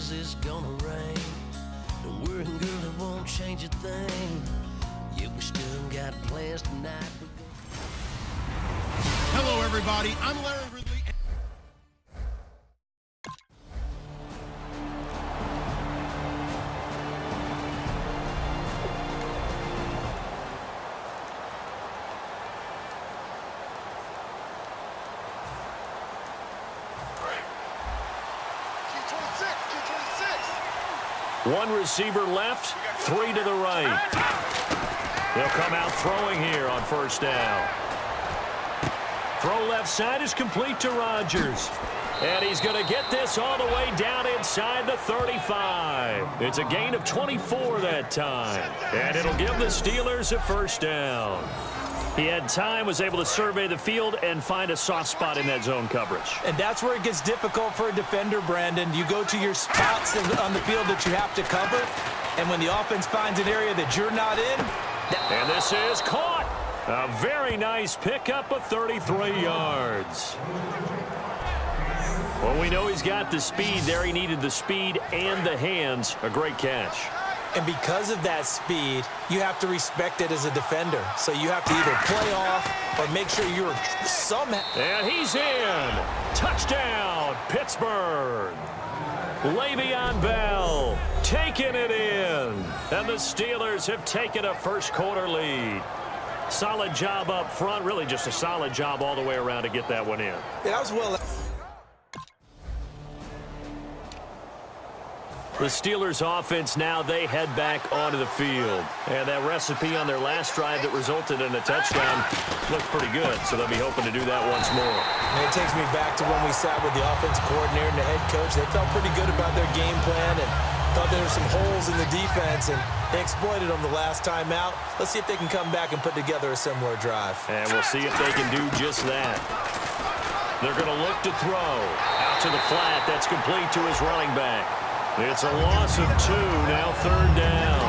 says it's gonna rain. Don't worry, girl, it won't change a thing. Yeah, we still got plans tonight. Hello, everybody. I'm Larry Ridley. One receiver left, three to the right. He'll come out throwing here on first down. Throw left side is complete to Rodgers. And he's going to get this all the way down inside the 35. It's a gain of 24 that time. And it'll give the Steelers a first down. He had time, was able to survey the field and find a soft spot in that zone coverage. And that's where it gets difficult for a defender, Brandon. You go to your spots on the field that you have to cover, and when the offense finds an area that you're not in. And this is caught. A very nice pickup of 33 yards. Well, we know he's got the speed there. He needed the speed and the hands. A great catch. And because of that speed, you have to respect it as a defender. So you have to either play off or make sure you're somehow. And he's in. Touchdown, Pittsburgh. Le'Veon Bell taking it in. And the Steelers have taken a first-quarter lead. Solid job up front. Really just a solid job all the way around to get that one in. Yeah, that was well. The Steelers offense now, they head back onto the field. And that recipe on their last drive that resulted in a touchdown looked pretty good, so they'll be hoping to do that once more. And it takes me back to when we sat with the offensive coordinator and the head coach. They felt pretty good about their game plan and thought there were some holes in the defense, and they exploited them the last time out. Let's see if they can come back and put together a similar drive. And we'll see if they can do just that. They're going to look to throw. Out to the flat. That's complete to his running back. It's a loss of 2, now third down.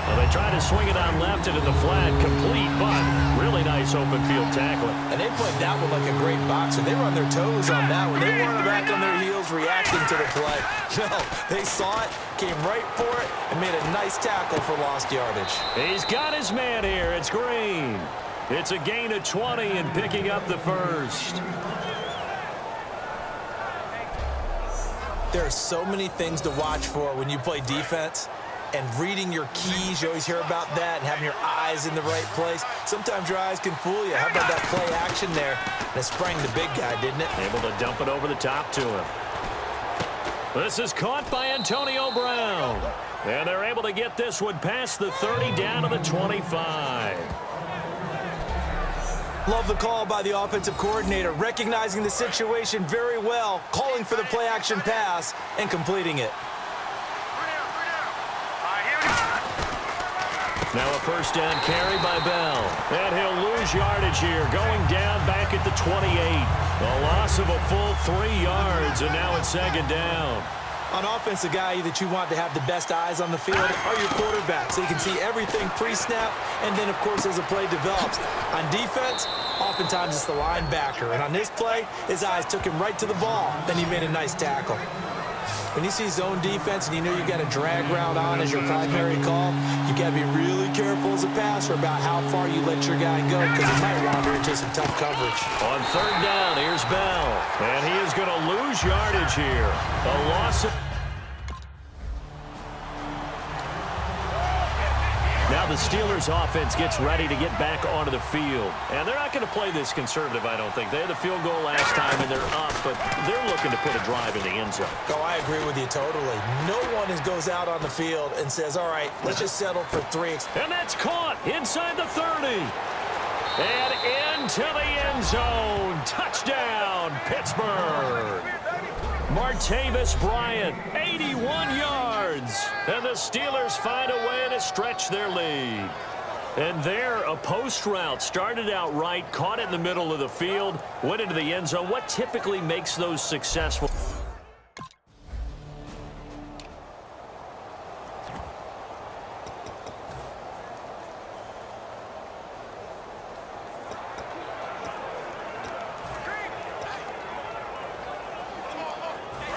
Well, they try to swing it on left into the flat, complete, but really nice open field tackling. And they played that one like a great boxer. They were on their toes on that one. They weren't back on their heels reacting to the play. No, they saw it, came right for it, and made a nice tackle for lost yardage. He's got his man here. It's Green. It's a gain of 20 and picking up the first. There are so many things to watch for when you play defense, and reading your keys, you always hear about that, and having your eyes in the right place. Sometimes your eyes can fool you. How about that play action there? That sprang the big guy, didn't it? Able to dump it over the top to him. This is caught by Antonio Brown. And they're able to get this one past the 30 down to the 25. Love the call by the offensive coordinator, recognizing the situation very well, calling for the play-action pass, and completing it. Now a first down carry by Bell. And he'll lose yardage here, going down back at the 28. A loss of a full 3 yards, and now it's second down. On offense, the guy that you want to have the best eyes on the field are your quarterbacks, so you can see everything pre-snap, and then, of course, as the play develops. On defense, oftentimes it's the linebacker, and on this play, his eyes took him right to the ball, then he made a nice tackle. When you see zone defense and you know you got a drag route on as your primary call, you got to be really careful as a passer about how far you let your guy go, because he might wander into some tough coverage. On third down, here's Bell, and he is going to lose yardage here. A loss of... Now the Steelers offense gets ready to get back onto the field. And they're not going to play this conservative, I don't think. They had the field goal last time, and they're up, but they're looking to put a drive in the end zone. Oh, I agree with you totally. No one goes out on the field and says, all right, let's just settle for 3. And that's caught inside the 30. And into the end zone. Touchdown, Pittsburgh. Martavis Bryant, 81 yards. And the Steelers find a way to stretch their lead. And there, a post route started out right, caught it in the middle of the field, went into the end zone. What typically makes those successful?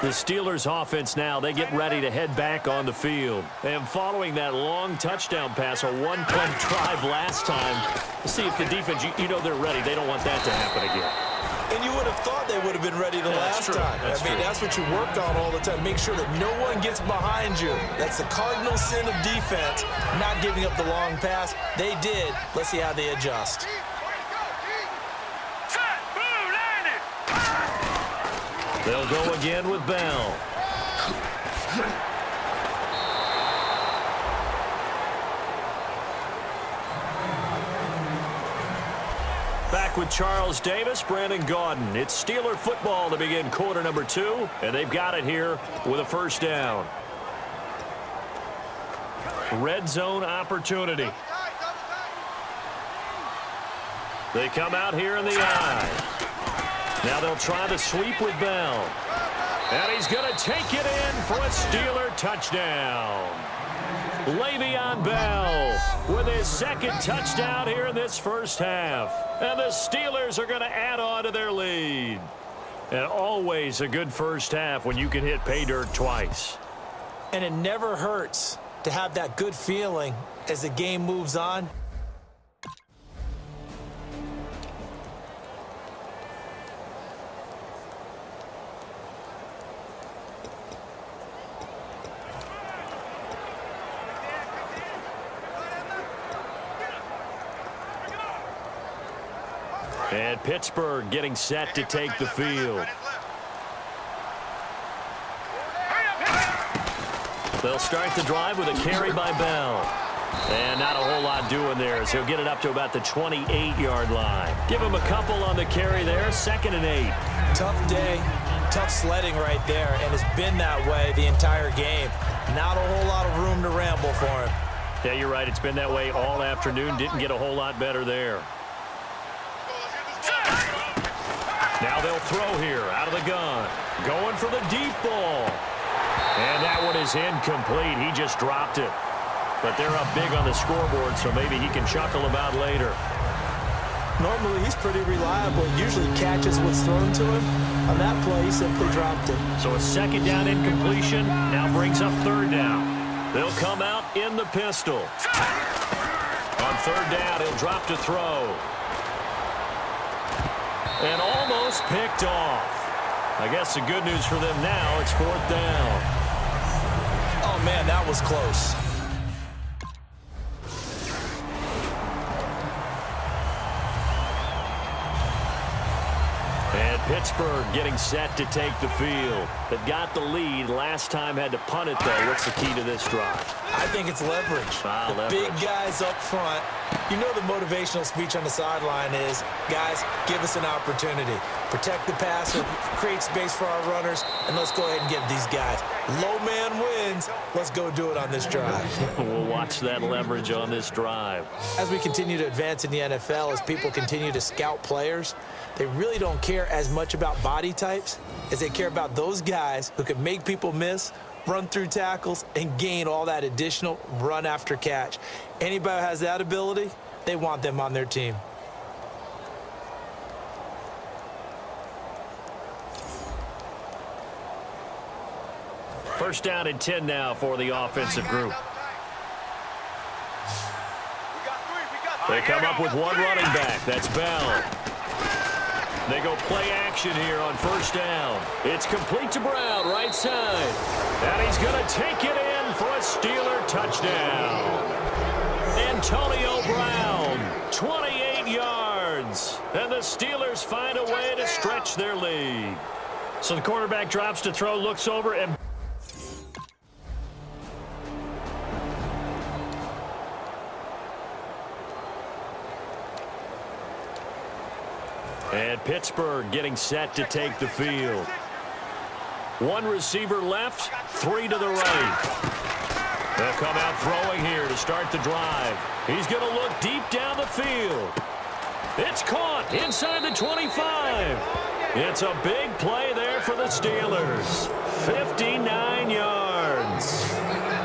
The Steelers offense now, they get ready to head back on the field. And following that long touchdown pass, a one-play drive last time, see if the defense, you know they're ready. They don't want that to happen again. And you would have thought they would have been ready the last time. That's what you work on all the time. Make sure that no one gets behind you. That's the cardinal sin of defense, not giving up the long pass. They did. Let's see how they adjust. They'll go again with Bell. Back with Charles Davis, Brandon Gaudin. It's Steeler football to begin quarter number 2, and they've got it here with a first down. Red zone opportunity. They come out here in the I. Now they'll try the sweep with Bell. And he's going to take it in for a Steeler touchdown. Le'Veon Bell with his second touchdown here in this first half. And the Steelers are going to add on to their lead. And always a good first half when you can hit pay dirt twice. And it never hurts to have that good feeling as the game moves on. And Pittsburgh getting set to take the field. They'll start the drive with a carry by Bell. And not a whole lot doing there as he'll get it up to about the 28-yard line. Give him a couple on the carry there, 2nd and 8. Tough day, tough sledding right there, and it's been that way the entire game. Not a whole lot of room to ramble for him. Yeah, you're right. It's been that way all afternoon. Didn't get a whole lot better there. Now they'll throw here out of the gun. Going for the deep ball. And that one is incomplete. He just dropped it. But they're up big on the scoreboard, so maybe he can chuckle about later. Normally, he's pretty reliable. Usually catches what's thrown to him. On that play, he simply dropped it. So a 2nd down incompletion now brings up 3rd down. They'll come out in the pistol. On 3rd down, he'll drop to throw. And almost picked off. I guess the good news for them now, it's 4th down. Oh, man, that was close. And Pittsburgh getting set to take the field. They've got the lead. Last time had to punt it, though. What's the key to this drive? I think it's leverage. Leverage. Big guys up front. You know the motivational speech on the sideline is, guys, give us an opportunity. Protect the passer, create space for our runners, and let's go ahead and get these guys. Low man wins. Let's go do it on this drive. We'll watch that leverage on this drive. As we continue to advance in the NFL, as people continue to scout players, they really don't care as much about body types as they care about those guys who can make people miss, run through tackles, and gain all that additional run after catch. Anybody who has that ability, they want them on their team. First down and 10 now for the offensive group. They come up with one running back. That's Bell. They go play action here on 1st down. It's complete to Brown, right side. And he's going to take it in for a Steeler touchdown. Antonio Brown, 28 yards. And the Steelers find a way to stretch their lead. So the quarterback drops to throw, looks over, and Pittsburgh getting set to take the field. One receiver left, 3 to the right. They'll come out throwing here to start the drive. He's going to look deep down the field. It's caught inside the 25. It's a big play there for the Steelers. 59 yards.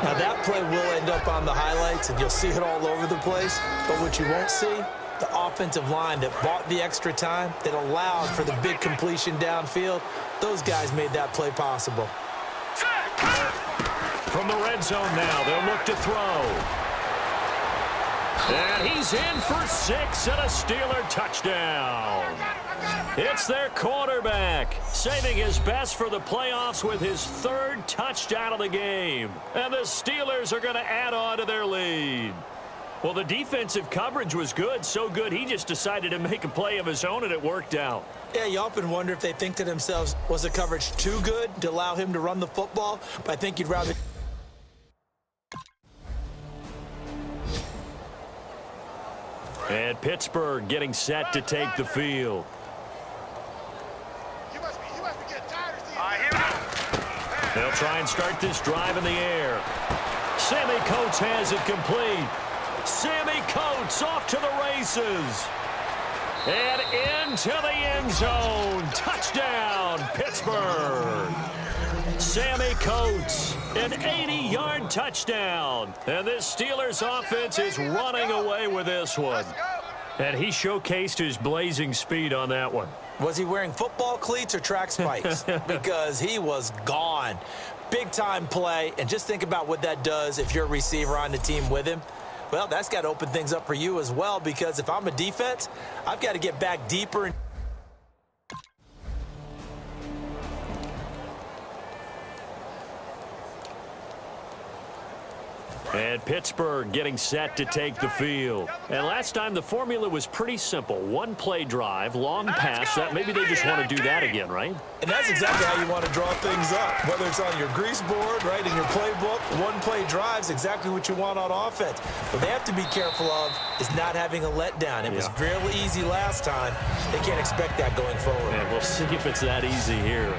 Now that play will end up on the highlights, and you'll see it all over the place. But what you won't see The offensive line that bought the extra time, that allowed for the big completion downfield, those guys made that play possible. From the red zone now, they'll look to throw. And he's in for 6 and a Steeler touchdown. It's their quarterback, saving his best for the playoffs with his 3rd touchdown of the game. And the Steelers are going to add on to their lead. Well, the defensive coverage was good, so good he just decided to make a play of his own, and it worked out. Yeah, you often wonder if they think to themselves, was the coverage too good to allow him to run the football? But I think you'd rather... And Pittsburgh getting set to take the field. They'll try and start this drive in the air. Sammy Coates has it complete. Sammy Coates off to the races. And into the end zone. Touchdown, Pittsburgh. Sammy Coates, an 80-yard touchdown. And this Steelers offense is running away with this one. And he showcased his blazing speed on that one. Was he wearing football cleats or track spikes? Because he was gone. Big-time play, and just think about what that does if you're a receiver on the team with him. Well, that's got to open things up for you as well, because if I'm a defense, I've got to get back deeper. And Pittsburgh getting set to take the field. And last time the formula was pretty simple. 1-play drive, long pass. That maybe they just want to do that again, right? And that's exactly how you want to draw things up. Whether it's on your grease board, right, in your playbook, 1-play drive's exactly what you want on offense. What they have to be careful of is not having a letdown. It was real easy last time. They can't expect that going forward. And we'll see if it's that easy here.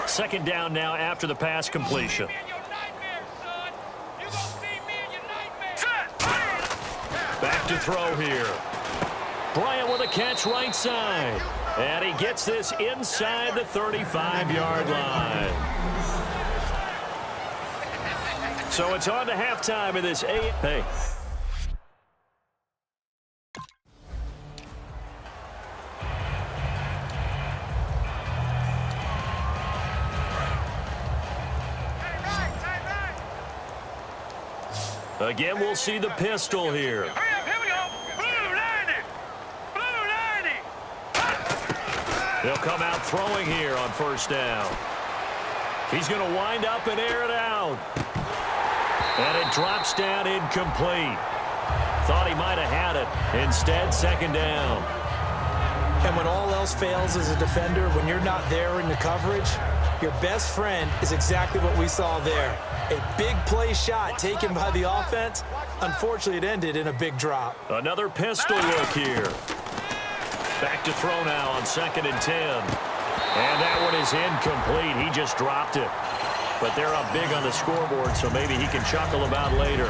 Second down now after the pass completion. Back to throw here. Bryant with a catch right side. And he gets this inside the 35-yard line. So it's on to halftime in this Hey. Again, we'll see the pistol here. Here we go. Blue 90. Blue 90. They'll come out throwing here on first down. He's going to wind up and air it out. And it drops down incomplete. Thought he might have had it. Instead, second down. And when all else fails as a defender, when you're not there in the coverage, your best friend is exactly what we saw there. A big play shot taken by the offense. Unfortunately, it ended in a big drop. Another pistol look here. Back to throw now on 2nd and 10. And that one is incomplete. He just dropped it. But they're up big on the scoreboard, so maybe he can chuckle about later.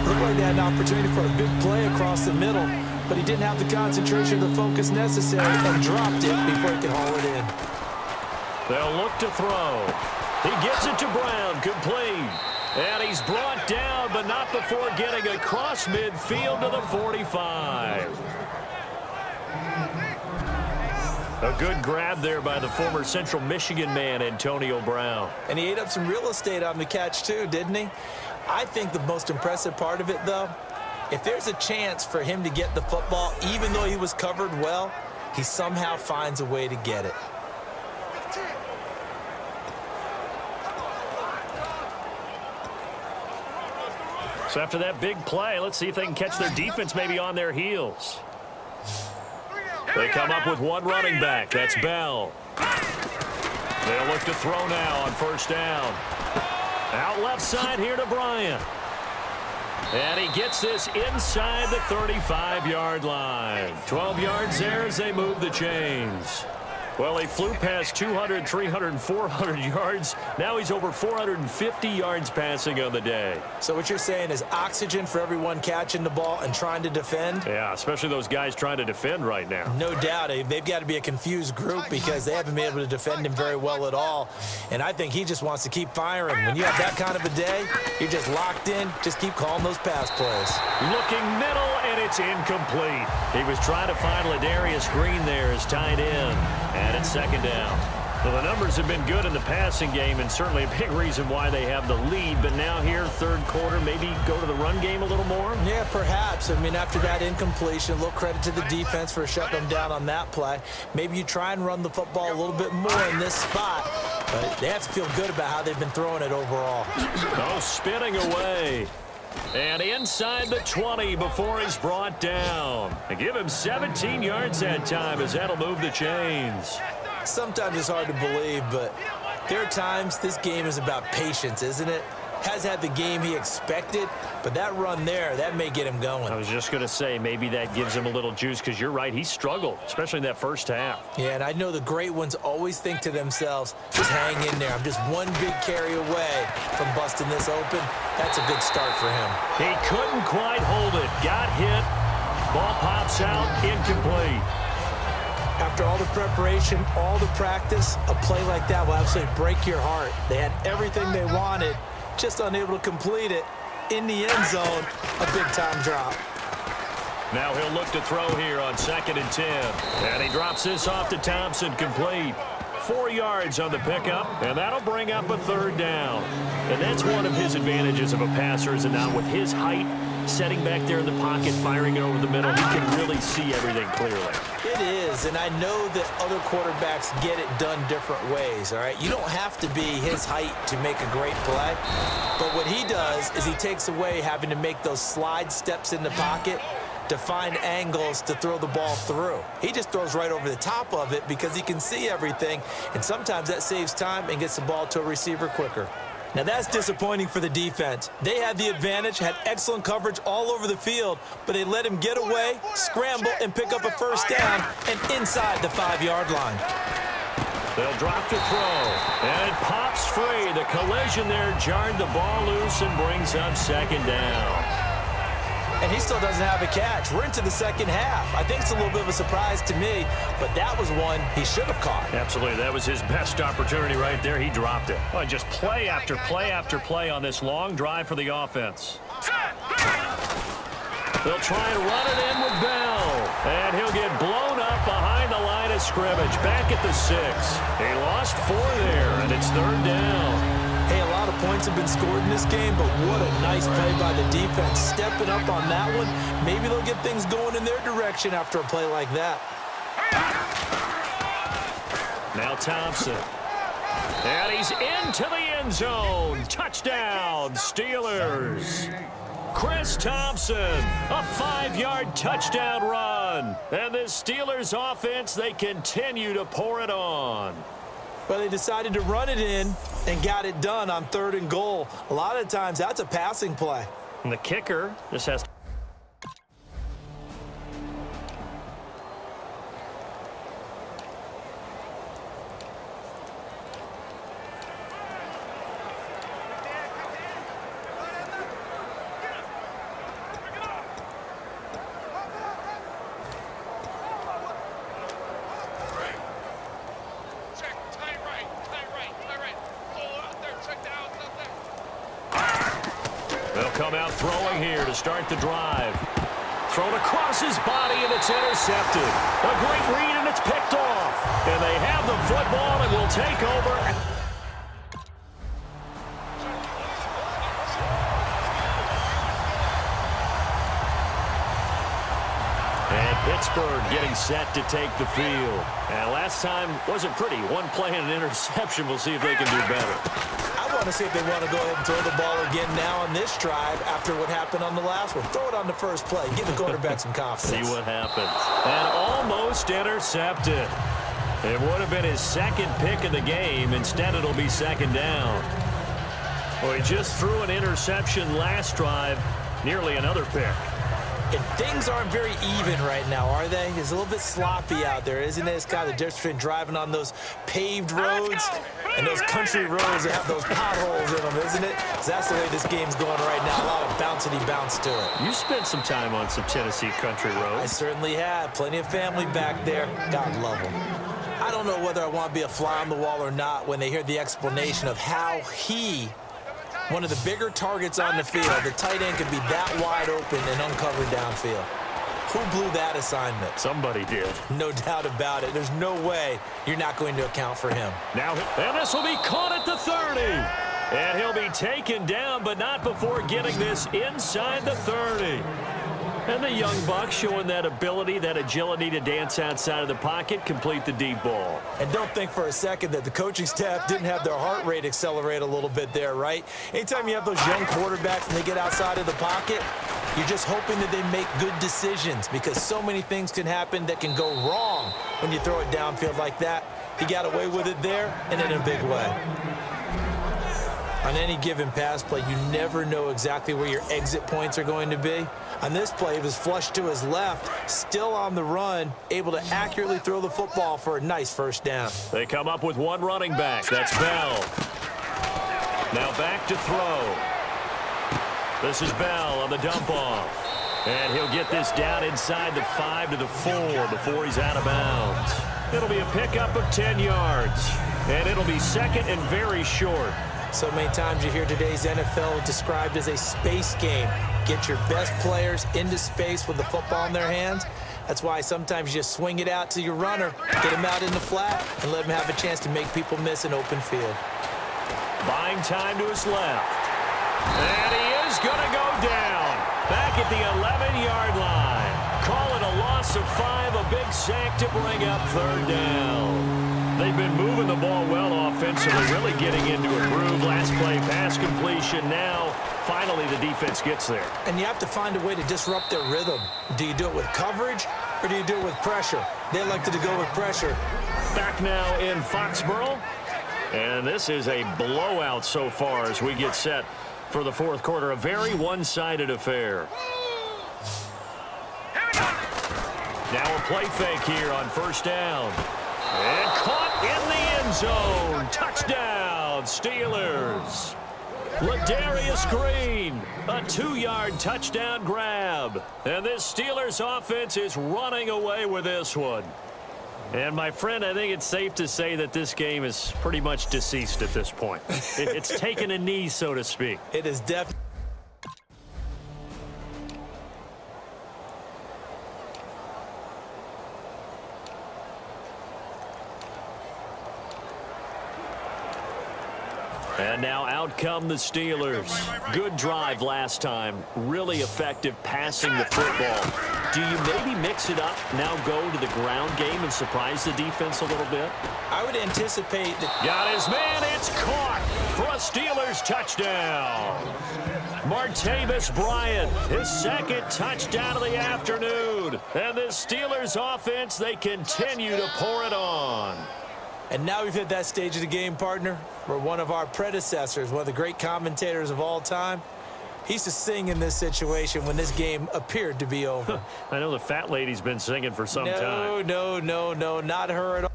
Looked like they had an opportunity for a big play across the middle, but he didn't have the concentration or the focus necessary and dropped it before he could haul it in. They'll look to throw. He gets it to Brown, complete. And he's brought down, but not before getting across midfield to the 45. A good grab there by the former Central Michigan man, Antonio Brown. And he ate up some real estate on the catch too, didn't he? I think the most impressive part of it, though, if there's a chance for him to get the football, even though he was covered well, he somehow finds a way to get it. So after that big play, let's see if they can catch their defense maybe on their heels. They come up with one running back. That's Bell. They'll look to throw now on first down. Out left side here to Bryant. And he gets this inside the 35-yard line. 12 yards there as they move the chains. Well, he flew past 200, 300, 400 yards. Now he's over 450 yards passing on the day. So what you're saying is oxygen for everyone catching the ball and trying to defend? Yeah, especially those guys trying to defend right now. No doubt. They've got to be a confused group because they haven't been able to defend him very well at all. And I think he just wants to keep firing. When you have that kind of a day, you're just locked in. Just keep calling those pass plays. Looking middle, and it's incomplete. He was trying to find Ladarius Green there as tight end. And it's second down. Well, the numbers have been good in the passing game and certainly a big reason why they have the lead. But now here, third quarter, maybe go to the run game a little more? Yeah, perhaps. I mean, after that incompletion, a little credit to the defense for shutting them down on that play. Maybe you try and run the football a little bit more in this spot. But they have to feel good about how they've been throwing it overall. Oh, spinning away. And inside the 20 before he's brought down. They give him 17 yards that time as that'll move the chains. Sometimes it's hard to believe, but there are times this game is about patience, isn't it? Has had the game he expected, but that run there, that may get him going. I was just going to say, maybe that gives him a little juice because you're right, he struggled, especially in that first half. Yeah, and I know the great ones always think to themselves, just hang in there. I'm just one big carry away from busting this open. That's a good start for him. He couldn't quite hold it. Got hit. Ball pops out, incomplete. After all the preparation, all the practice, a play like that will absolutely break your heart. They had everything they wanted, just unable to complete it. In the end zone, a big-time drop. Now he'll look to throw here on 2nd and 10. And he drops this off to Thompson, complete. 4 yards on the pickup, and that'll bring up a third down. And that's one of his advantages of a passer, is it not? With his height, setting back there in the pocket, firing it over the middle, he can really see everything clearly. It is, and I know that other quarterbacks get it done different ways, all right? You don't have to be his height to make a great play, but what he does is he takes away having to make those slide steps in the pocket to find angles to throw the ball through. He just throws right over the top of it because he can see everything, and sometimes that saves time and gets the ball to a receiver quicker. Now that's disappointing for the defense. They had the advantage, had excellent coverage all over the field, but they let him get away, scramble, and pick up a first down, and inside the 5-yard line. They'll drop to throw, and it pops free. The collision there jarred the ball loose and brings up second down. And he still doesn't have a catch. We're into the second half. I think it's a little bit of a surprise to me, but that was one he should have caught. Absolutely. That was his best opportunity right there. He dropped it. Oh, just play after play after play on this long drive for the offense. They'll try and run it in with Bell. And he'll get blown up behind the line of scrimmage. Back at the 6. He lost 4 there, and it's third down. Hey, a lot of points have been scored in this game, but what a nice play by the defense. Stepping up on that one, maybe they'll get things going in their direction after a play like that. Now Thompson. And he's into the end zone. Touchdown, Steelers. Chris Thompson, a 5-yard touchdown run. And the Steelers offense, they continue to pour it on. Well, they decided to run it in and got it done on 3rd and goal. A lot of times, that's a passing play. And the kicker just has to... Come out throwing here to start the drive. Thrown across his body, and it's intercepted. A great read, and it's picked off. And they have the football and will take over. And Pittsburgh getting set to take the field. And last time wasn't pretty. One play and an interception. We'll see if they can do better. I want to see if they want to go ahead and throw the ball again now on this drive after what happened on the last one. Throw it on the first play. Give the quarterback some confidence. See what happens. And almost intercepted. It would have been his second pick of the game. Instead, it'll be second down. Well, he just threw an interception last drive. Nearly another pick. And things aren't very even right now, are they? It's a little bit sloppy out there, isn't it? It's kind of the difference between driving on those paved roads and those country roads that have those potholes in them, isn't it? So that's the way this game's going right now. A lot of bouncy bounce to it. You spent some time on some Tennessee country roads. I certainly have. Plenty of family back there. God love them. I don't know whether I want to be a fly on the wall or not when they hear the explanation of how one of the bigger targets on the field, the tight end could be that wide open and uncovered downfield. Who blew that assignment? Somebody did. No doubt about it. There's no way you're not going to account for him. Now, and this will be caught at the 30. And he'll be taken down, but not before getting this inside the 30. And the young buck showing that ability, that agility to dance outside of the pocket, complete the deep ball. And don't think for a second that the coaching staff didn't have their heart rate accelerate a little bit there, right? Anytime you have those young quarterbacks and they get outside of the pocket, you're just hoping that they make good decisions because so many things can happen that can go wrong when you throw it downfield like that. He got away with it there and in a big way. On any given pass play, you never know exactly where your exit points are going to be. On this play, it was flushed to his left, still on the run, able to accurately throw the football for a nice first down. They come up with one running back. That's Bell. Now back to throw. This is Bell on the dump off. And he'll get this down inside the 5 to the 4 before he's out of bounds. It'll be a pickup of 10 yards. And it'll be second and very short. So many times you hear today's NFL described as a space game. Get your best players into space with the football in their hands. That's why sometimes you just swing it out to your runner, get him out in the flat, and let him have a chance to make people miss an open field. Buying time to his left. And he is going to go down. Back at the 11-yard line. Call it a loss of 5, a big sack to bring up third down. They've been moving the ball well offensively, really getting into a groove. Last play, pass completion. Now, finally, the defense gets there. And you have to find a way to disrupt their rhythm. Do you do it with coverage or do you do it with pressure? They elected to go with pressure. Back now in Foxborough. And this is a blowout so far as we get set for the fourth quarter. A very one-sided affair. Now a play fake here on first down. And caught in the end zone. Touchdown, Steelers. Ladarius Green, a 2-yard touchdown grab. And this Steelers offense is running away with this one. And, my friend, I think it's safe to say that this game is pretty much deceased at this point. It's taken a knee, so to speak. It is definitely. And now out come the Steelers. Good drive last time. Really effective passing the football. Do you maybe mix it up, now go to the ground game and surprise the defense a little bit? I would anticipate that. Got his man. It's caught for a Steelers touchdown. Martavis Bryant, his second touchdown of the afternoon. And the Steelers offense, they continue to pour it on. And now we've hit that stage of the game, partner, where one of our predecessors, one of the great commentators of all time, he used to sing in this situation when this game appeared to be over. I know the fat lady's been singing for some time. No, not her at all.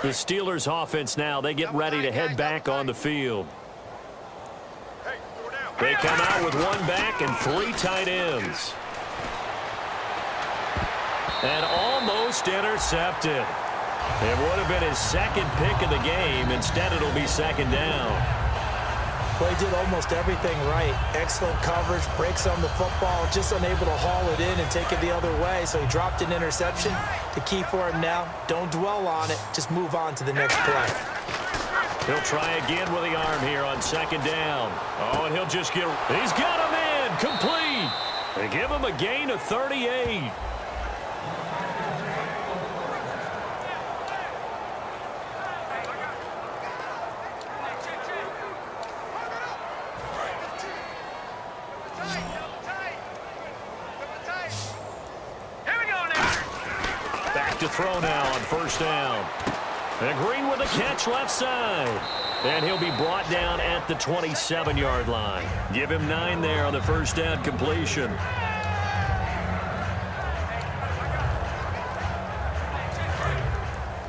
The Steelers offense now, they get ready to head back on the field. They come out with one back and 3 tight ends. And almost intercepted. It would have been his second pick of the game. Instead, it'll be second down. Well, he did almost everything right. Excellent coverage, breaks on the football, just unable to haul it in and take it the other way. So he dropped an interception. The key for him now, don't dwell on it. Just move on to the next play. He'll try again with the arm here on second down. Oh, and he'll just get... He's got him in. Complete. They give him a gain of 38. Back to throw now on first down. And Green with a catch left side. And he'll be brought down at the 27-yard line. Give him 9 there on the first down completion.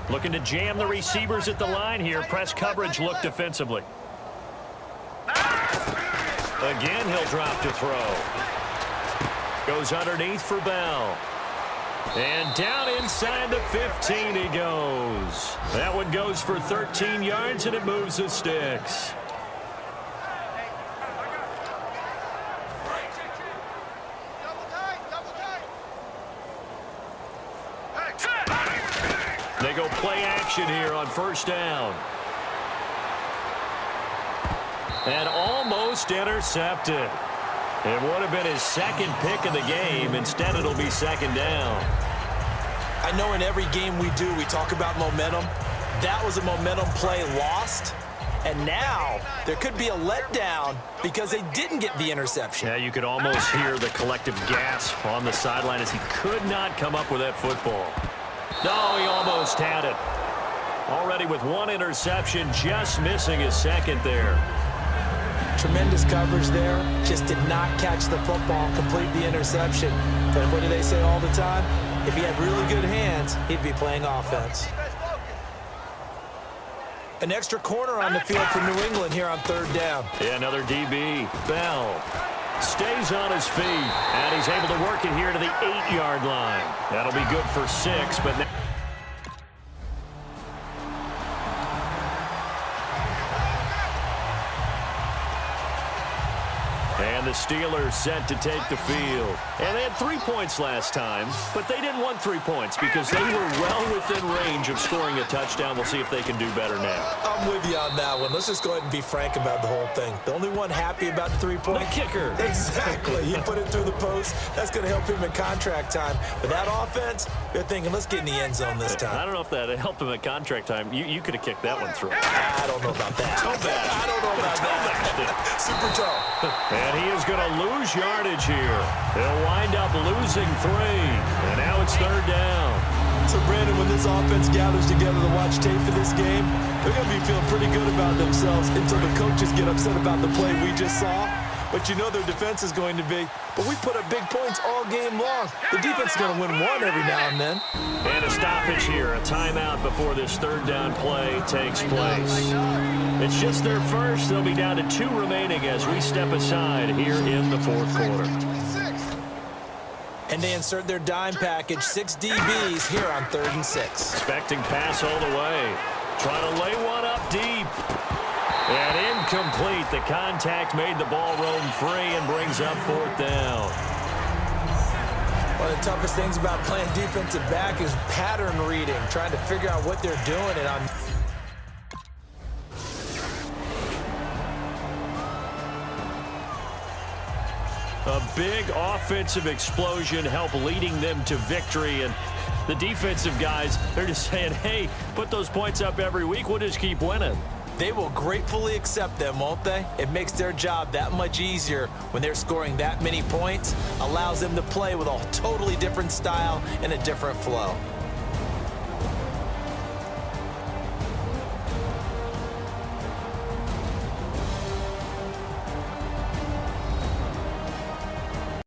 Looking to jam the receivers at the line here. Press coverage look defensively. Again, he'll drop to throw. Goes underneath for Bell. And down inside the 15 he goes. That one goes for 13 yards, and it moves the sticks. They go play action here on first down. And almost intercepted. It would have been his second pick of the game. Instead, it'll be second down. I know in every game we do, we talk about momentum. That was a momentum play lost. And now there could be a letdown because they didn't get the interception. Yeah, you could almost hear the collective gasp on the sideline as he could not come up with that football. No, he almost had it. Already with one interception, just missing his second there. Tremendous coverage there. Just did not catch the football, complete the interception. But what do they say all the time? If he had really good hands, he'd be playing offense. An extra corner on the field for New England here on third down. Yeah, another DB. Bell stays on his feet, and he's able to work it here to the 8-yard line. That'll be good for 6, but now and the Steelers set to take the field. And they had 3 points last time, but they didn't want 3 points because they were well within range of scoring a touchdown. We'll see if they can do better now. I'm with you on that one. Let's just go ahead and be frank about the whole thing. The only one happy about the 3-point? The kicker. Exactly. He put it through the post. That's going to help him in contract time. But that offense, they're thinking, let's get in the end zone this time. I don't know if that helped him at contract time. You could have kicked that one through. I don't know about that. I don't know about that. Super toe. And he is going to lose yardage here. They'll wind up losing 3. And now it's third down. So, Brandon, when this offense gathers together to watch tape for this game, they're going to be feeling pretty good about themselves until the coaches get upset about the play we just saw. But you know their defense is going to be. But we put up big points all game long. The defense is going to win one every now and then. And a stoppage here, a timeout before this third down play takes place. It's just their first. They'll be down to 2 remaining as we step aside here in the fourth quarter. And they insert their dime package, 6 DBs here on 3rd and 6. Expecting pass all the way. Trying to lay one up deep. And incomplete. The contact made the ball roam free and brings up 4th down. One of the toughest things about playing defensive back is pattern reading, trying to figure out what they're doing. And on a big offensive explosion helped leading them to victory. And the defensive guys, they're just saying, hey, put those points up every week. We'll just keep winning. They will gratefully accept them, won't they? It makes their job that much easier when they're scoring that many points. Allows them to play with a totally different style and a different flow.